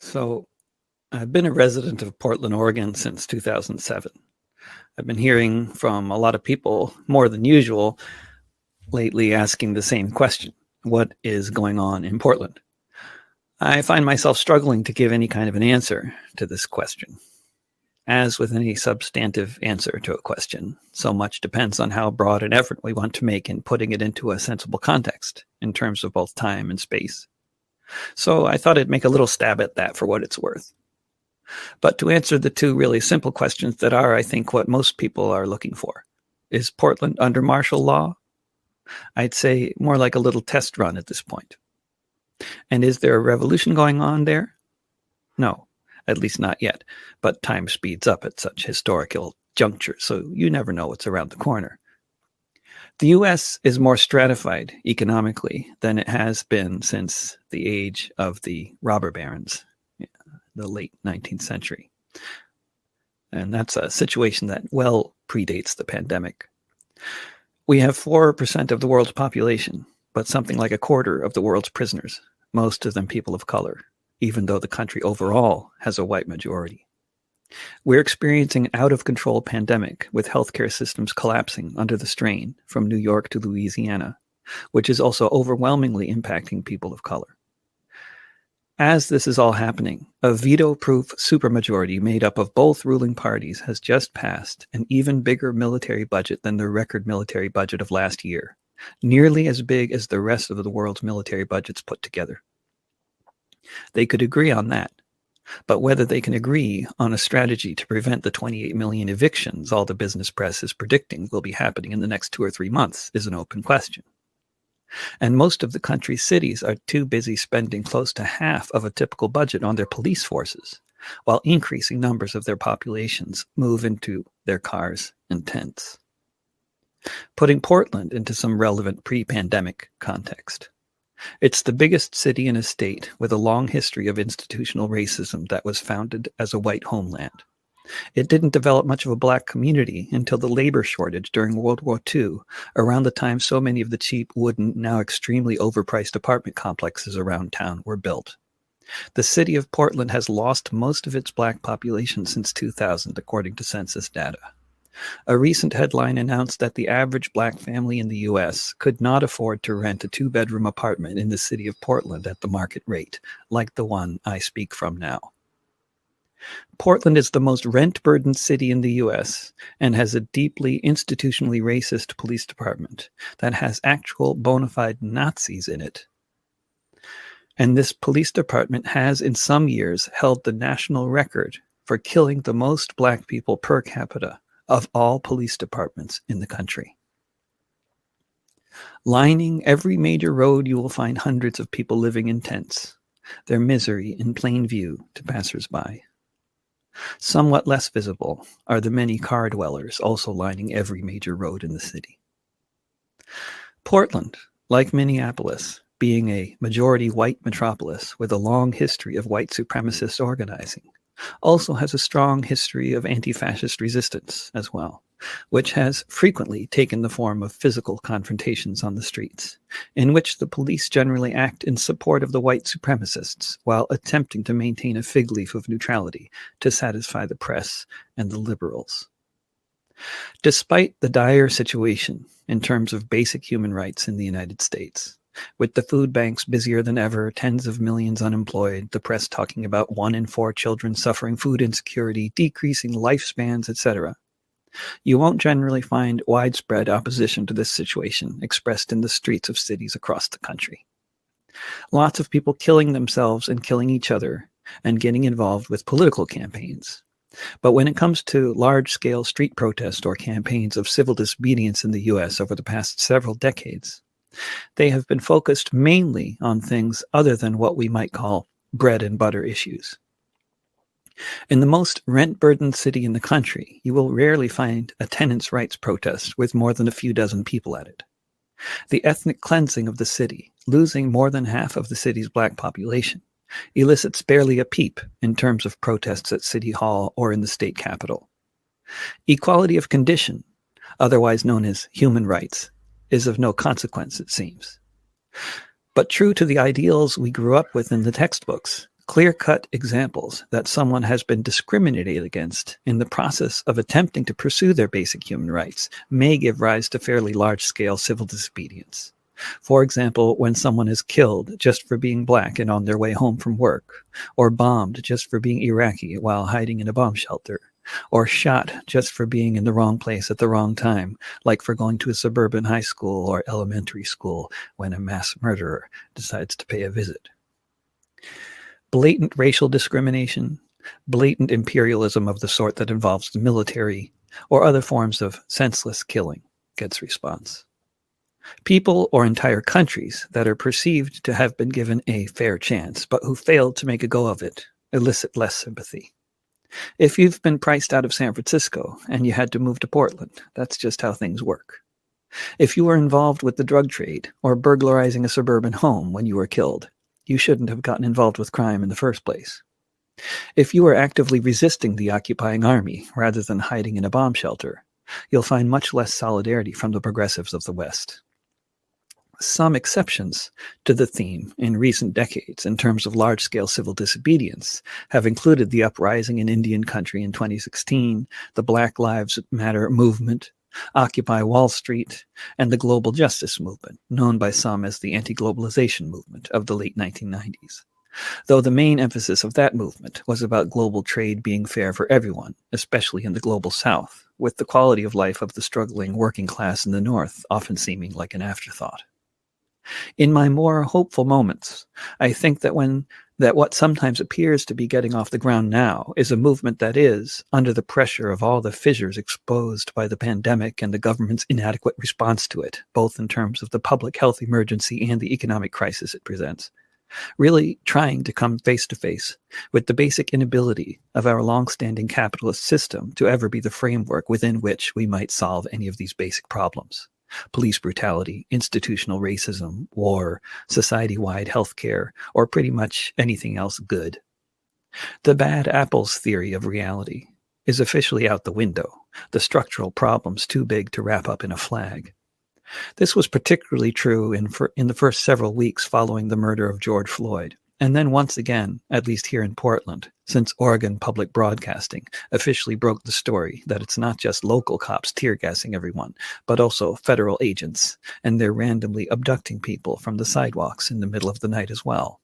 So, I've been a resident of Portland, Oregon since 2007. I've been hearing from a lot of people, more than usual, lately asking the same question. What is going on in Portland? I find myself struggling to give any kind of an answer to this question. As with any substantive answer to a question, so much depends on how broad an effort we want to make in putting it into a sensible context, in terms of both time and space. So I thought I'd make a little stab at that for what it's worth. But to answer the two really simple questions that are, I think, what most people are looking for. Is Portland under martial law? I'd say more like a little test run at this point. And is there a revolution going on there? No, at least not yet. But time speeds up at such historical junctures, so you never know what's around the corner. The U.S. is more stratified economically than it has been since the age of the robber barons, the late 19th century. And that's a situation that well predates the pandemic. We have 4% of the world's population, but something like a quarter of the world's prisoners, most of them people of color, even though the country overall has a white majority. We're experiencing an out-of-control pandemic with healthcare systems collapsing under the strain from New York to Louisiana, which is also overwhelmingly impacting people of color. As this is all happening, a veto-proof supermajority made up of both ruling parties has just passed an even bigger military budget than the record military budget of last year, nearly as big as the rest of the world's military budgets put together. They could agree on that, but whether they can agree on a strategy to prevent the 28 million evictions all the business press is predicting will be happening in the next 2 or 3 months is an open question. And most of the country's cities are too busy spending close to half of a typical budget on their police forces, while increasing numbers of their populations move into their cars and tents. Putting Portland into some relevant pre-pandemic context. It's the biggest city in a state with a long history of institutional racism that was founded as a white homeland. It didn't develop much of a black community until the labor shortage during World War II, around the time so many of the cheap, wooden, now extremely overpriced apartment complexes around town were built. The city of Portland has lost most of its black population since 2000, according to census data. A recent headline announced that the average black family in the U.S. could not afford to rent a 2-bedroom apartment in the city of Portland at the market rate, like the one I speak from now. Portland is the most rent-burdened city in the U.S. and has a deeply institutionally racist police department that has actual bona fide Nazis in it. And this police department has, in some years, held the national record for killing the most black people per capita of all police departments in the country. Lining every major road, you will find hundreds of people living in tents, their misery in plain view to passersby. Somewhat less visible are the many car dwellers also lining every major road in the city. Portland, like Minneapolis, being a majority white metropolis with a long history of white supremacist organizing, also has a strong history of anti-fascist resistance as well, which has frequently taken the form of physical confrontations on the streets, in which the police generally act in support of the white supremacists while attempting to maintain a fig leaf of neutrality to satisfy the press and the liberals. Despite the dire situation in terms of basic human rights in the United States, with the food banks busier than ever, tens of millions unemployed, the press talking about 1 in 4 children suffering food insecurity, decreasing lifespans, etc., you won't generally find widespread opposition to this situation expressed in the streets of cities across the country. Lots of people killing themselves and killing each other and getting involved with political campaigns. But when it comes to large-scale street protests or campaigns of civil disobedience in the U.S. over the past several decades, they have been focused mainly on things other than what we might call bread and butter issues. In the most rent-burdened city in the country, you will rarely find a tenants' rights protest with more than a few dozen people at it. The ethnic cleansing of the city, losing more than half of the city's black population, elicits barely a peep in terms of protests at City Hall or in the state capitol. Equality of condition, otherwise known as human rights, is of no consequence, it seems. But true to the ideals we grew up with in the textbooks, Clear-cut examples that someone has been discriminated against in the process of attempting to pursue their basic human rights may give rise to fairly large-scale civil disobedience. For example, when someone is killed just for being black and on their way home from work, or bombed just for being Iraqi while hiding in a bomb shelter, or shot just for being in the wrong place at the wrong time, like for going to a suburban high school or elementary school when a mass murderer decides to pay a visit. Blatant racial discrimination, blatant imperialism of the sort that involves the military, or other forms of senseless killing gets response. People or entire countries that are perceived to have been given a fair chance, but who failed to make a go of it, elicit less sympathy. If you've been priced out of San Francisco and you had to move to Portland, that's just how things work. If you were involved with the drug trade or burglarizing a suburban home when you were killed, you shouldn't have gotten involved with crime in the first place. If you were actively resisting the occupying army rather than hiding in a bomb shelter, you'll find much less solidarity from the progressives of the West. Some exceptions to the theme in recent decades in terms of large-scale civil disobedience have included the uprising in Indian country in 2016, the Black Lives Matter movement, Occupy Wall Street, and the global justice movement, known by some as the anti-globalization movement of the late 1990s. Though the main emphasis of that movement was about global trade being fair for everyone, especially in the global South, with the quality of life of the struggling working class in the North often seeming like an afterthought. In my more hopeful moments, I think that what sometimes appears to be getting off the ground now is a movement that is, under the pressure of all the fissures exposed by the pandemic and the government's inadequate response to it, both in terms of the public health emergency and the economic crisis it presents, really trying to come face to face with the basic inability of our long-standing capitalist system to ever be the framework within which we might solve any of these basic problems. Police brutality, institutional racism, war, society-wide healthcare, or pretty much anything else good. The bad apples theory of reality is officially out the window, the structural problems too big to wrap up in a flag. This was particularly true in the first several weeks following the murder of George Floyd, and then once again, at least here in Portland, since Oregon Public Broadcasting officially broke the story that it's not just local cops tear-gassing everyone, but also federal agents, and they're randomly abducting people from the sidewalks in the middle of the night as well.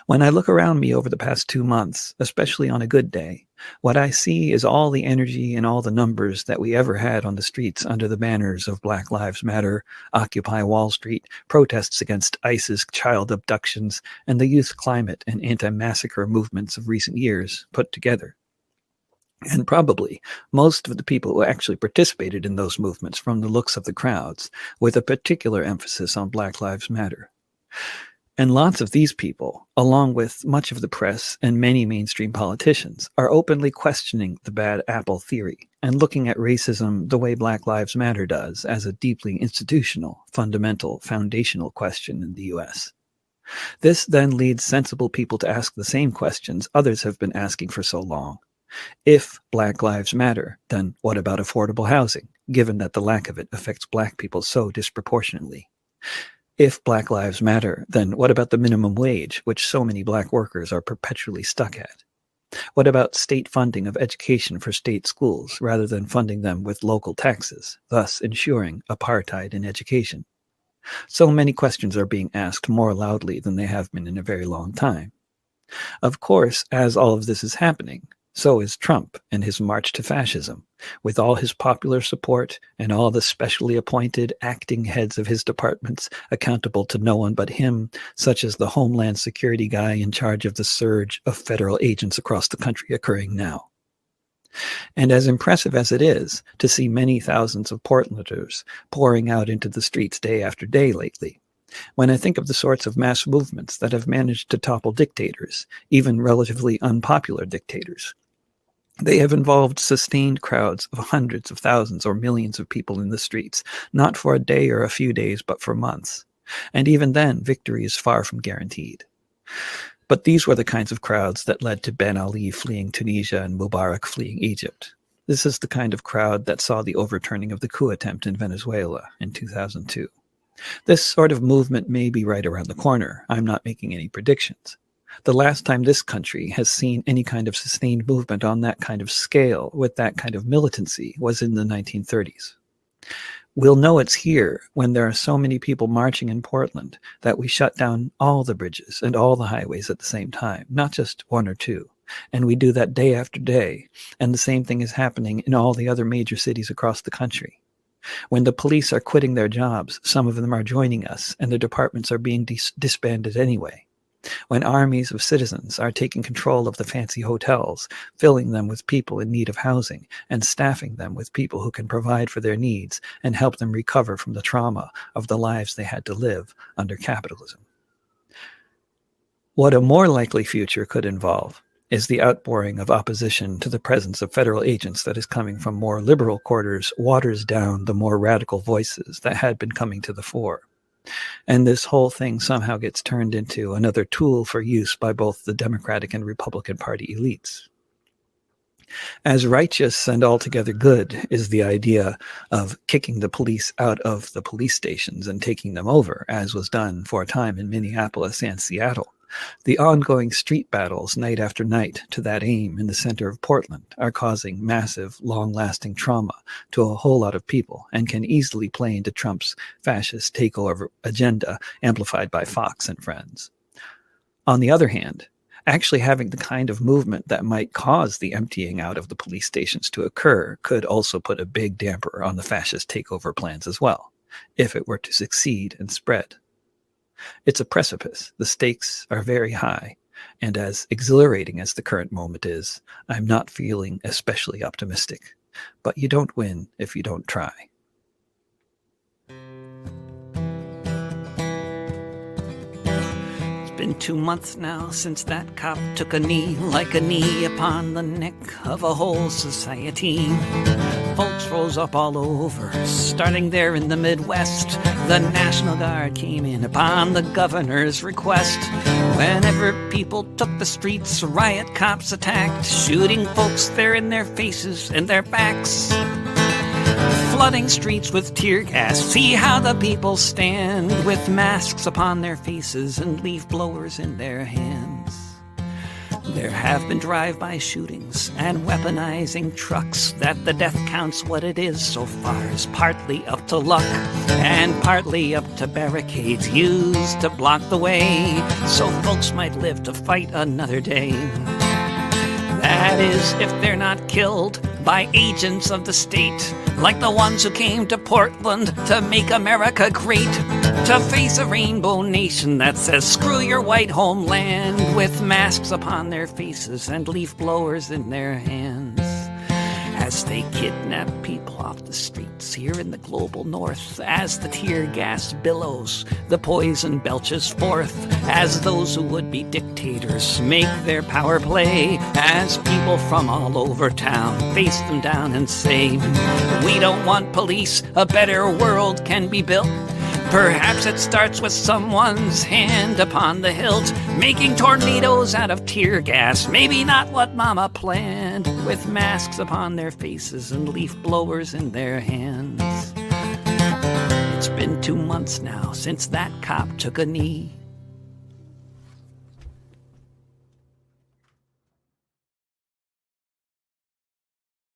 When I look around me over the past 2 months, especially on a good day, what I see is all the energy and all the numbers that we ever had on the streets under the banners of Black Lives Matter, Occupy Wall Street, protests against ICE's child abductions, and the youth climate and anti-massacre movements of recent years put together. And probably most of the people who actually participated in those movements from the looks of the crowds, with a particular emphasis on Black Lives Matter. And lots of these people, along with much of the press and many mainstream politicians, are openly questioning the bad apple theory and looking at racism the way Black Lives Matter does, as a deeply institutional, fundamental, foundational question in the U.S. This then leads sensible people to ask the same questions others have been asking for so long. If Black Lives Matter, then what about affordable housing, given that the lack of it affects Black people so disproportionately? If Black Lives Matter, then what about the minimum wage, which so many Black workers are perpetually stuck at? What about state funding of education for state schools rather than funding them with local taxes, thus ensuring apartheid in education? So many questions are being asked more loudly than they have been in a very long time. Of course, as all of this is happening, so is Trump and his march to fascism, with all his popular support and all the specially appointed acting heads of his departments accountable to no one but him, such as the Homeland Security guy in charge of the surge of federal agents across the country occurring now. And as impressive as it is to see many thousands of Portlanders pouring out into the streets day after day lately, when I think of the sorts of mass movements that have managed to topple dictators, even relatively unpopular dictators, they have involved sustained crowds of hundreds of thousands or millions of people in the streets, not for a day or a few days, but for months. And even then, victory is far from guaranteed. But these were the kinds of crowds that led to Ben Ali fleeing Tunisia and Mubarak fleeing Egypt. This is the kind of crowd that saw the overturning of the coup attempt in Venezuela in 2002. This sort of movement may be right around the corner. I'm not making any predictions. The last time this country has seen any kind of sustained movement on that kind of scale with that kind of militancy was in the 1930s. We'll know it's here when there are so many people marching in Portland that we shut down all the bridges and all the highways at the same time, not just one or two. And we do that day after day, and the same thing is happening in all the other major cities across the country. When the police are quitting their jobs, some of them are joining us, and the departments are being disbanded anyway. When armies of citizens are taking control of the fancy hotels, filling them with people in need of housing, and staffing them with people who can provide for their needs and help them recover from the trauma of the lives they had to live under capitalism. What a more likely future could involve is the outpouring of opposition to the presence of federal agents that is coming from more liberal quarters waters down the more radical voices that had been coming to the fore. And this whole thing somehow gets turned into another tool for use by both the Democratic and Republican Party elites. As righteous and altogether good is the idea of kicking the police out of the police stations and taking them over, as was done for a time in Minneapolis and Seattle, the ongoing street battles night after night to that aim in the center of Portland are causing massive, long-lasting trauma to a whole lot of people and can easily play into Trump's fascist takeover agenda amplified by Fox and friends. On the other hand, actually having the kind of movement that might cause the emptying out of the police stations to occur could also put a big damper on the fascist takeover plans as well, if it were to succeed and spread. It's a precipice. The stakes are very high, and as exhilarating as the current moment is, I'm not feeling especially optimistic. But you don't win if you don't try. It's been 2 months now since that cop took a knee, like a knee upon the neck of a whole society. Folks rose up all over, starting there in the Midwest. The National Guard came in upon the governor's request. Whenever people took the streets, riot cops attacked, shooting folks there in their faces and their backs. Flooding streets with tear gas, see how the people stand with masks upon their faces and leaf blowers in their hands. There have been drive-by shootings and weaponizing trucks that the death count's what it is so far is partly up to luck and partly up to barricades used to block the way so folks might live to fight another day. That is, if they're not killed by agents of the state, like the ones who came to Portland to make America great, to face a rainbow nation that says screw your white homeland, with masks upon their faces and leaf blowers in their hands. As they kidnap people off the streets here in the global north, as the tear gas billows, the poison belches forth, as those who would be dictators make their power play, as people from all over town face them down and say, we don't want police, a better world can be built. Perhaps it starts with someone's hand upon the hilt, making tornadoes out of tear gas. Maybe not what Mama planned, with masks upon their faces and leaf blowers in their hands. It's been 2 months now since that cop took a knee,